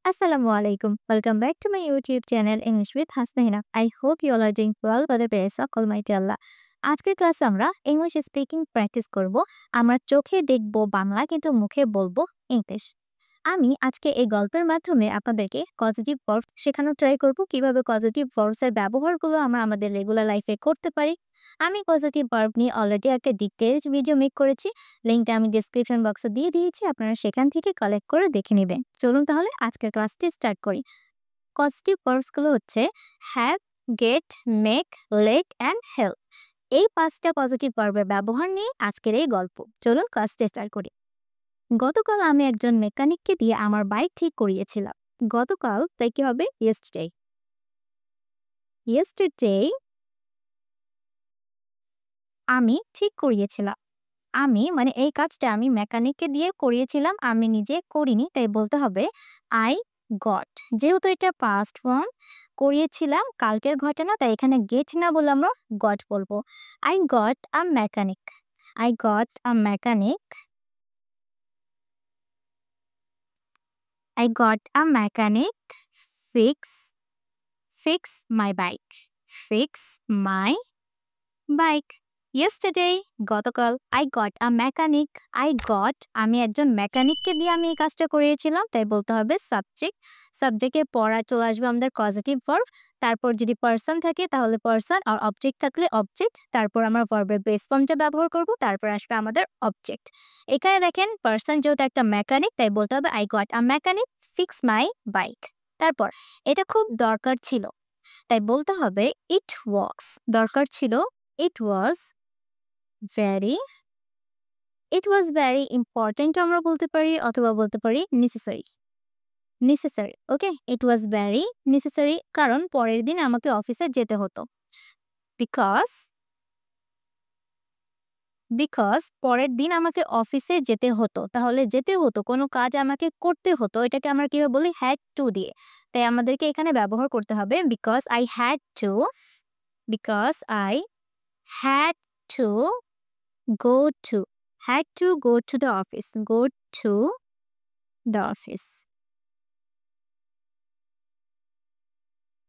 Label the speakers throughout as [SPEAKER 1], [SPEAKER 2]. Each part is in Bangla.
[SPEAKER 1] Assalamualaikum. Welcome back to my YouTube channel English with Hasnaina. I hope you all are doing well by the grace of Almighty Allah. আজকের ক্লাসে আমরা ইংলিশ স্পিকিং প্র্যাকটিস করব। আমরা চোখে দেখব বাংলা কিন্তু মুখে বলবো ইংলিশ। আমি আজকে এই গল্পের মাধ্যমে আপনাদেরকে পজিটিভ ভার্বস শেখানোর ট্রাই করব কিভাবে পজিটিভ ভার্বস এর ব্যবহারগুলো আমরা আমাদের রেগুলার লাইফে করতে পারি। আমি পজিটিভ ভার্ব নিয়ে অলরেডি একটা ডিটেইলড ভিডিও মেক করেছি। লিংকটা আমি ডেসক্রিপশন বক্সে দিয়ে দিয়েছি। আপনারা সেখান থেকে কালেক্ট করে দেখে নেবেন। চলুন তাহলে আজকের ক্লাসটি স্টার্ট করি। পজিটিভ ভার্বস গুলো হচ্ছে have, get, make, let and help. এই 5টা পজিটিভ ভার্বের ব্যবহার নিয়ে আজকের এই গল্প। চলুন ক্লাসটি স্টার্ট করি। গতকাল আমি একজন মেকানিককে দিয়ে আমার বাইক ঠিক করিয়েছিলাম। গতকাল তাই কি হবে? ইয়েস্টারডে। ইয়েস্টারডে আমি ঠিক করিয়েছিলাম। আমি মানে এই কাজটা আমি মেকানিককে দিয়ে করিয়েছিলাম, আমি নিজে করিনি, তাই বলতে হবে আই গট। যেহেতু এটা পাস্ট ফর্ম, করিয়েছিলাম কালকের ঘটনা, তাই এখানে গেট না বলে আমরা গট বলবো। I got a mechanic. I got a mechanic. I got a mechanic fix my bike. Fix my bike. Yesterday, গতকাল I got a mechanic. I got আমি একজন মেকানিককে দিয়ে আমি এই কাজটা করিয়েছিলাম, তাই বলতে হবে সাবজেক্ট। সাবজেক্টের পরে চলে আসবে আমাদের পজিটিভ ভার্ব। তারপর যদি পারসন থাকে তাহলে পারসন, আর অবজেক্ট থাকলে অবজেক্ট। তারপর আমরা ভার্বের বেস ফর্মটা ব্যবহার করব, তারপর আসবে আমাদের অবজেক্ট। এখানে দেখেন পারসন যেহেতু একটা মেকানিক, তাই বলতে হবে I got a mechanic fix my bike. তারপর এটা খুব দরকার ছিল, তাই বলতে হবে ইট ওয়াজ। দরকার ছিল it was very. It was very important আমরা বলতে পারি, অথবা বলতে পারি necessary. Necessary, okay. It was very necessary, কারণ পরের দিন আমাকে অফিসে যেতে হতো। বিকজ বিকজ পরের দিন আমাকে অফিসে যেতে হতো। তাহলে যেতে হতো, কোনো কাজ আমাকে করতে হতো, এটাকে আমরা কিভাবে বলি? হ্যাড টু দিয়ে। তাই আমাদেরকে এখানে ব্যবহার করতে হবে because I had to. Because I had to go to. Had to go to the office. Go to the office.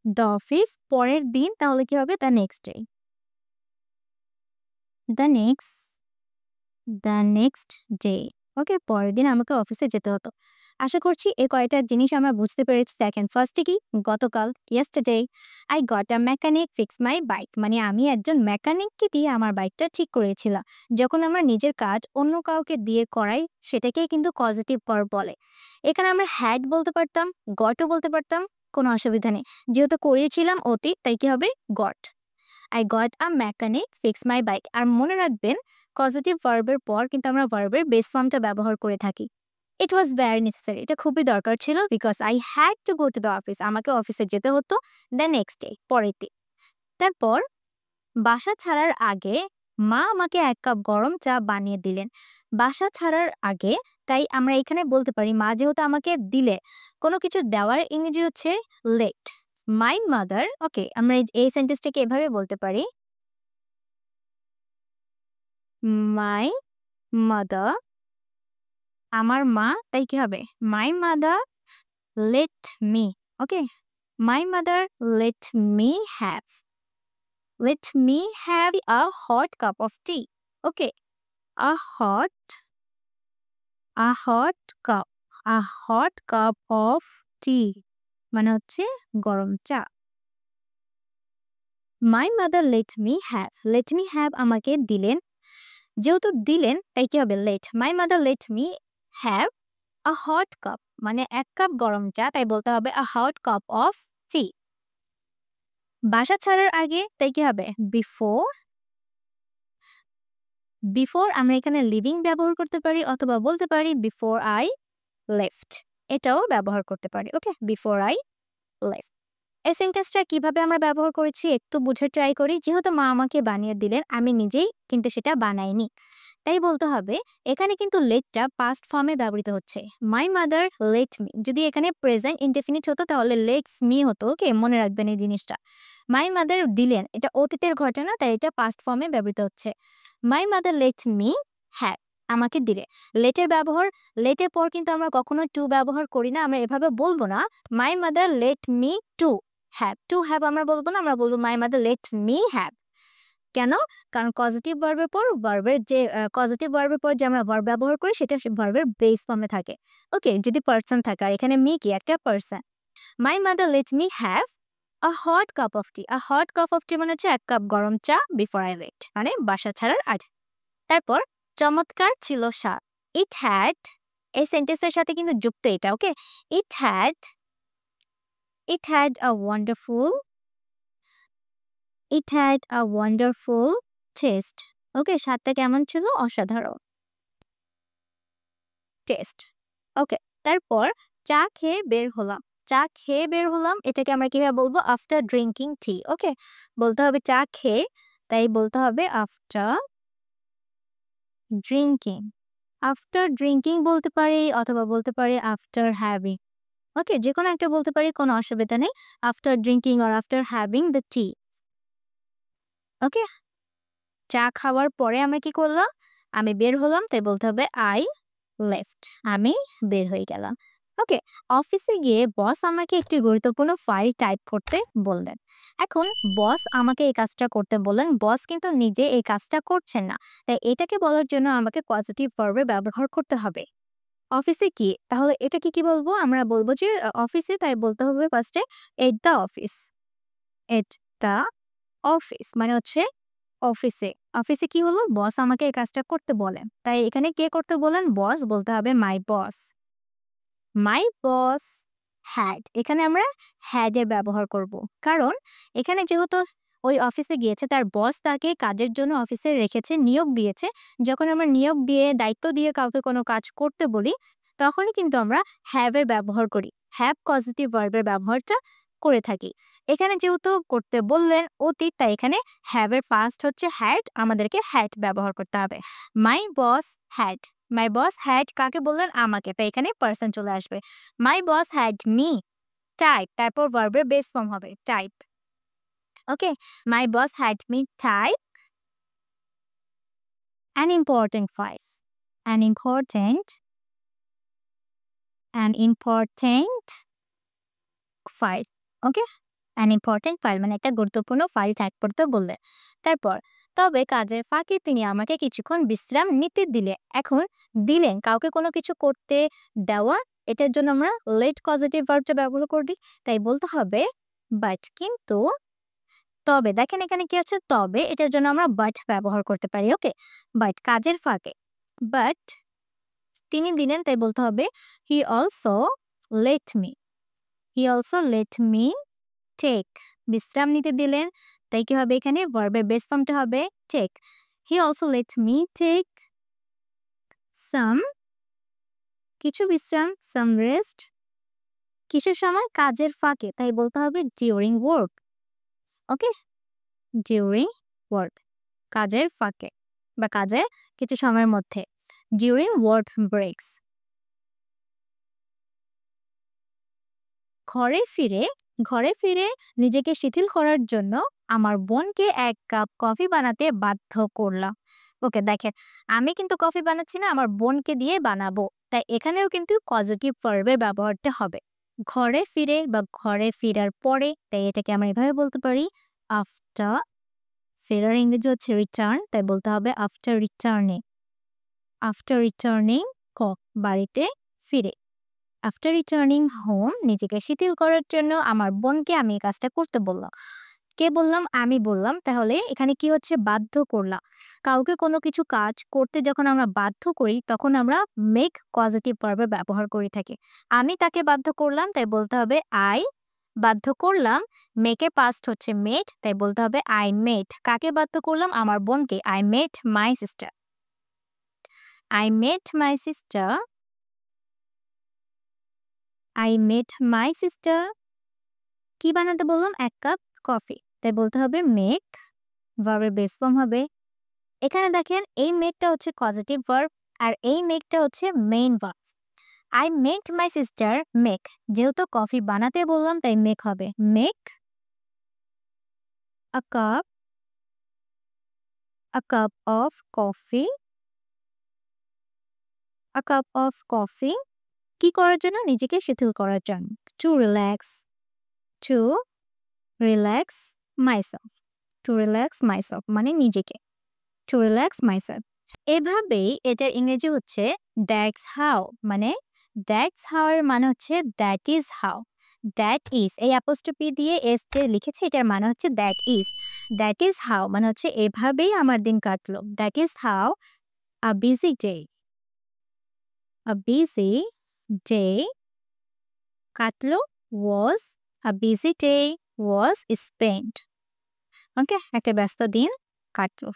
[SPEAKER 1] The office পরের দিন, তাহলে কি হবে? The next day. The next day. ওকে, পরের দিন আমাকে অফিসে যেতে হতো। আশা করছি এই কয়টা জিনিস আমরা বুঝতে পেরেছি। দেখেন ফার্স্টে কি? গতকাল, yesterday. I got a mechanic fix my bike, মানে আমি একজন মেকানিককে দিয়ে আমার বাইকটা ঠিক করেছিলাম। যখন আমরা নিজের কাজ অন্য কাউকে দিয়ে করাই, সেটাকেই কিন্তু পজিটিভ ভার্ব বলে। এখানে আমরা হ্যাড বলতে পারতাম, গটও বলতে পারতাম, কোনো অসুবিধা নেই। যেহেতু করিয়েছিলাম অতীত, তাই কি হবে? Goat. I got a mechanic fix my bike. আর মনে রাখবেন পজিটিভ ভার্বের পর কিন্তু আমরা ভার্বের বেস ফর্মটা ব্যবহার করে থাকি। ইট ওয়াজ ভেরি নেসেসারি, এটা খুবই দরকার ছিল। Because I had to go to the office, আমাকে অফিসে যেতে হতো। দ্য নেক্সট ডে, পরের দিন। তারপর বাসা ছাড়ার আগে মা আমাকে 1 কাপ গরম চা বানিয়ে দিলেন। বাসা ছাড়ার আগে, তাই আমরা এখানে বলতে পারি মা যেহেতু আমাকে দিলে, কোনো কিছু দেওয়ার ইংরেজি হচ্ছে লেট। মাই মাদার, ওকে, আমরা এই সেন্টেন্সটাকে এভাবে বলতে পারি মাই মাদার, আমার মা, তাই কি হবে? মাই mother let me, okay, my mother let me have a hot cup of tea, okay, a hot cup of tea মানে হচ্ছে গরম চা। My mother let me have আমাকে দিলেন। যেহেতু দিলেন, তাই কি হবে? Let. My mother let me have a hot cup, মানে 1 কাপ গরম চা, তাই বলতে হবে a hot cup of tea. বাসা ছাড়ার আগে, তাই কি হবে? বিফোর আমরা এখানে লিভিং ব্যবহার করতে পারি, অথবা বলতে পারি বিফোর আই লেফট, এটাও ব্যবহার করতে পারি। ওকে, বিফোর আই লেফট। এই সেন্টেন্সটা কিভাবে আমরা ব্যবহার করেছি একটু বুঝে ট্রাই করি। যেহেতু মা আমাকে বানিয়ে দিলেন, আমি নিজেই কিন্তু সেটা বানাইনি, তাই বলতে হবে এখানে কিন্তু লেটটা পাস্ট ফর্মে ব্যবহৃত হচ্ছে। মাই মাদার লেট মি, যদি এখানে প্রেজেন্ট ইনডেফিনিট হতো তাহলে লেটস মি হতো। ওকে, মনে রাখবেন এই জিনিসটা। মাই মাদার দিলেন, এটা অতীতের ঘটনা, তাই এটা পাস্ট ফর্মে ব্যবহৃত হচ্ছে। মাই মাদার লেট মি হ্যাভ আমাকে দিলে। লেটের ব্যবহার লেটের পর কিন্তু আমরা কখনো টু ব্যবহার করি না। আমরা এভাবে বলব না, "মাই mother let me to have." To have আমরা বলব না। আমরা বলব, "মাই মাদার লেট মি হ্যাভ।" কেন? কারণ পজিটিভ ভার্বের পর ভার্বের যে পজিটিভ ভার্বের পর যে আমরা ভার্ব ব্যবহার করি সেটা ভার্বের বেস ফর্মে থাকে। ওকে? যদি পারসন থাকে আর এখানে মি কি? একটা person. My mother let me have a hot cup of tea. A hot cup of tea মানে হচ্ছে ১ কাপ গরম চা বিফোর আই লেট। মানে বাসা ছাড়ার আগে। তারপর চমৎকার ছিল স্বাদ। ইট হ্যাড এই সেন্টেন্সের সাথে কিন্তু যুক্ত এটা, okay? It had it had a wonderful it had a wonderful taste. Okay? স্বাদটা কেমন ছিল? অসাধারণ। টেস্ট। ওকে। তারপর চা খেয়ে বের হলাম। চা খেয়ে বের হলাম এটাকে আমরা কিভাবে বলবো? আফটার ড্রিংকিং টি। ওকে? বলতে হবে চা খেয়ে, তাই বলতে হবে আফটার ড্রিংকিং। আফটার ড্রিংকিং বলতে পারি অথবা বলতে পারি আফটার হ্যাভিং। ওকে? যেকোনো একটা বলতে পারি, কোনো অসুবিধা নেই। After drinking or after having the tea. Okay? চা খাওয়ার পরে আমরা কি করলাম? আমি বের হলাম, তাই বলতে হবে আই লেফট। আমি বের হয়ে গেলাম। ওকে? অফিসে গিয়ে বস আমাকে একটি গুরুত্বপূর্ণ ফাইল টাইপ করতে বললেন। এখন বস আমাকে এই কাজটা করতে বললেন। বস কিন্তু নিজে এই কাজটা করছেন না। তাই এটাকে বলার জন্য আমাকে পজিটিভ ভার্বের ব্যবহার করতে হবে। অফিসে কি? তাহলে এটাকে কি বলবো? আমরা বলব যে অফিসে, তাই বলতে হবে ফার্স্টে at the office. At the office মানে হচ্ছে অফিসে। অফিসে কি হলো? বস আমাকে এই কাজটা করতে বলেন। তাই এখানে কে করতে বলেন? বস। বলতে হবে মাই বস। মাই বস হ্যাড। এখানে আমরা হ্যাড এর ব্যবহার করব। কারণ এখানে যেহেতু ওই অফিসে গিয়েছে, তার বস তাকে কাজের জন্য অফিসে রেখেছে, নিয়োগ দিয়েছে। যখন আমরা নিয়োগ দিয়ে, দায়িত্ব দিয়ে কাউকে কোনো কাজ করতে বলি, তখনই কিন্তু আমরা হ্যাভ এর ব্যবহার করি। হ্যাভ পজিটিভ ভার্বের ব্যবহারটা করে থাকি। এখানে যেহেতু করতে বললেন অতীত, তাই এখানে হ্যাভ এর পাস্ট হচ্ছে হ্যাড, আমাদেরকে হ্যাড ব্যবহার করতে হবে। মাই বস হ্যাড। মাই বস হ্যাড কাকে বললেন? আমাকে। তাই এখানে পারসন চলে আসবে। মাই বস হ্যাড মি টাইপ, তারপর ভার্বের বেস ফর্ম হবে type. Okay? My boss had me type an important file. An important file. Okay? an important file মানে একটা গুরুত্বপূর্ণ ফাইল টাইপ করতে বললেন। তারপর তবে কাজের ফাঁকে তিনি আমাকে কিছুক্ষণ বিশ্রাম নিতে দিলে। এখন দিলেন কাউকে কোনো কিছু করতে দেওয়া, এটার জন্য আমরা লেট পজিটিভ ভার্বটা ব্যবহার করি। তাই বলতে হবে বাট। কিন্তু তবে দেখেন এখানে কি আছে? তবে এটার জন্য আমরা বাট ব্যবহার করতে পারি। ওকে? বাট কাজের ফাঁকে। বাট তিনি দিলেন, তাই বলতে হবে he also let me. He also let me take. বিশ্রাম নিতে দিলেন, তাই কি হবে? এখানে ভার্বের বেস ফর্মটা হবে take. He also let me take some কিছু বিশ্রাম, সাম রেস্ট কিসের সময়? কাজের ফাঁকে, তাই বলতে হবে ডিউরিং ওয়ার্ক। ওকে? ডিউরিং ওয়ার্ক কাজের ফাঁকে বা কাজের কিছু সময়ের মধ্যে। During work ব্রেকস। ঘরে ফিরে নিজেকে শিথিল করার জন্য আমার বোনকে ১ কাপ কফি বানাতে বাধ্য করলাম। ওকে, দেখেন আমি কিন্তু কফি বানাচ্ছি না, আমার বোনকে দিয়ে বানাবো। তাই এখানেও কিন্তু পজিটিভ ভার্বের ব্যবহারটা হবে। ঘরে ফিরে বা ঘরে ফেরার পরে, তাই এটাকে আমরা এভাবে বলতে পারি আফটার। ফেরার ইংরেজি হচ্ছে রিটার্ন, তাই বলতে হবে আফটার রিটার্নিং। আফটার রিটার্নিং বাড়িতে ফিরে। আফটার রিটার্নিং হোম নিজেকে শিথিল করার জন্য আমার বোনকে আমি এই কাজটা করতে বললাম। কে বললাম? আমি বললাম। তাহলে এখানে কি হচ্ছে? বাধ্য করলাম। কাউকে কোনো কিছু কাজ করতে যখন আমরা বাধ্য করি, তখন আমরা মেক পজিটিভ ভার্বের ব্যবহার করে থাকি। আমি তাকে বাধ্য করলাম, তাই বলতে হবে আই। বাধ্য করলাম, মেকের পাস্ট হচ্ছে মেড, তাই বলতে হবে আই মেড। কাকে বাধ্য করলাম? আমার বোনকে। I made my sister. I made my sister I made my sister কি বানাতে বললাম? ১ কাপ কফি। তাই বলতে হবে মেক, ভার্বের বেস ফর্ম হবে। এখানে দেখেন এই মেকটা হচ্ছে পজিটিভ ভার্ব আর এই মেকটা হচ্ছে main verb. I made my sister make. যেহেতু কফি বানাতে বললাম, তাই মেক হবে। Make a cup, a cup of coffee a cup of coffee কি করার জন্য? নিজেকে শিথিল করার জন্য। To relax, to relax myself, to relax myself মানে নিজেকে, to relax myself। এভাবেই এটার ইংরেজি হচ্ছে that's how, মানে that's how এর মানে হচ্ছে that is how, that is এই apostrophe দিয়ে s যে লিখেছে এটার মানে হচ্ছে that is how মানে হচ্ছে এভাবেই আমার দিন কাটলো, that is how a busy day, a busy day কাটলো was, a busy day was spent। ওকে, একটা ব্যস্ত দিন কাটলো।